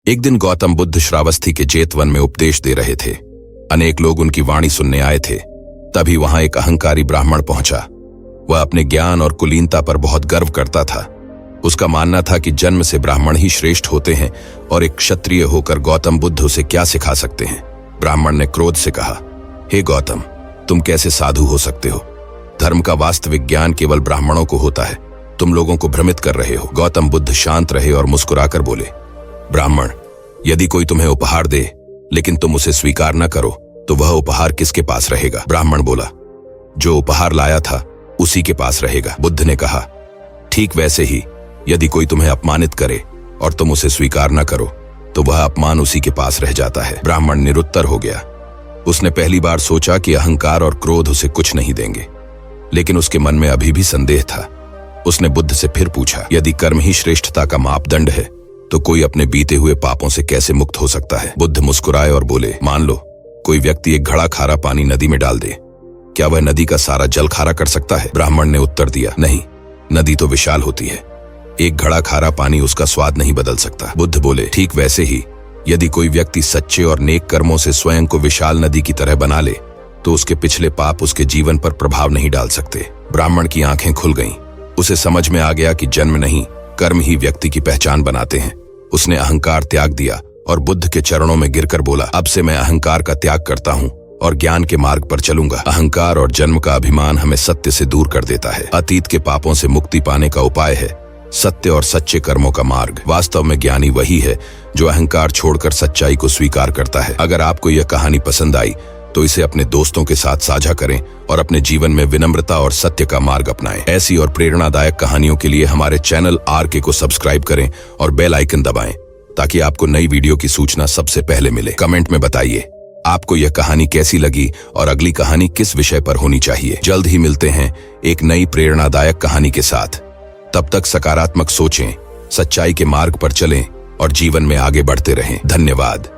एक दिन गौतम बुद्ध श्रावस्ती के जेतवन में उपदेश दे रहे थे। अनेक लोग उनकी वाणी सुनने आए थे। तभी वहां एक अहंकारी ब्राह्मण पहुंचा। वह अपने ज्ञान और कुलीनता पर बहुत गर्व करता था। उसका मानना था कि जन्म से ब्राह्मण ही श्रेष्ठ होते हैं और एक क्षत्रिय होकर गौतम बुद्ध उसे क्या सिखा सकते हैं। ब्राह्मण ने क्रोध से कहा, हे गौतम, तुम कैसे साधु हो सकते हो? धर्म का वास्तविक ज्ञान केवल ब्राह्मणों को होता है। तुम लोगों को भ्रमित कर रहे हो। गौतम बुद्ध शांत रहे और मुस्कुराकर बोले, ब्राह्मण, यदि कोई तुम्हें उपहार दे लेकिन तुम उसे स्वीकार न करो तो वह उपहार किसके पास रहेगा? ब्राह्मण बोला, जो उपहार लाया था उसी के पास रहेगा। बुद्ध ने कहा, ठीक वैसे ही यदि कोई तुम्हें अपमानित करे और तुम उसे स्वीकार न करो तो वह अपमान उसी के पास रह जाता है। ब्राह्मण निरुत्तर हो गया। उसने पहली बार सोचा कि अहंकार और क्रोध उसे कुछ नहीं देंगे, लेकिन उसके मन में अभी भी संदेह था। उसने बुद्ध से फिर पूछा, यदि कर्म ही श्रेष्ठता का मापदंड है तो कोई अपने बीते हुए पापों से कैसे मुक्त हो सकता है? बुद्ध मुस्कुराए और बोले, मान लो कोई व्यक्ति एक घड़ा खारा पानी नदी में डाल दे, क्या वह नदी का सारा जल खारा कर सकता है? ब्राह्मण ने उत्तर दिया, नहीं, नदी तो विशाल होती है, एक घड़ा खारा पानी उसका स्वाद नहीं बदल सकता। बुद्ध बोले, ठीक वैसे ही यदि कोई व्यक्ति सच्चे और नेक कर्मों से स्वयं को विशाल नदी की तरह बना ले तो उसके पिछले पाप उसके जीवन पर प्रभाव नहीं डाल सकते। ब्राह्मण की आंखें खुल गईं। उसे समझ में आ गया कि जन्म नहीं, कर्म ही व्यक्ति की पहचान बनाते हैं। उसने अहंकार त्याग दिया और बुद्ध के चरणों में गिरकर बोला, अब से मैं अहंकार का त्याग करता हूँ और ज्ञान के मार्ग पर चलूंगा। अहंकार और जन्म का अभिमान हमें सत्य से दूर कर देता है। अतीत के पापों से मुक्ति पाने का उपाय है सत्य और सच्चे कर्मों का मार्ग। वास्तव में ज्ञानी वही है जो अहंकार छोड़कर सच्चाई को स्वीकार करता है। अगर आपको यह कहानी पसंद आई तो इसे अपने दोस्तों के साथ साझा करें और अपने जीवन में विनम्रता और सत्य का मार्ग अपनाएं। ऐसी और प्रेरणादायक कहानियों के लिए हमारे चैनल RK को सब्सक्राइब करें और बेल आइकन दबाएं ताकि आपको नई वीडियो की सूचना सबसे पहले मिले। कमेंट में बताइए आपको यह कहानी कैसी लगी और अगली कहानी किस विषय पर होनी चाहिए। जल्द ही मिलते हैं एक नई प्रेरणादायक कहानी के साथ। तब तक सकारात्मक सोचें, सच्चाई के मार्ग पर चलें और जीवन में आगे बढ़ते रहें। धन्यवाद।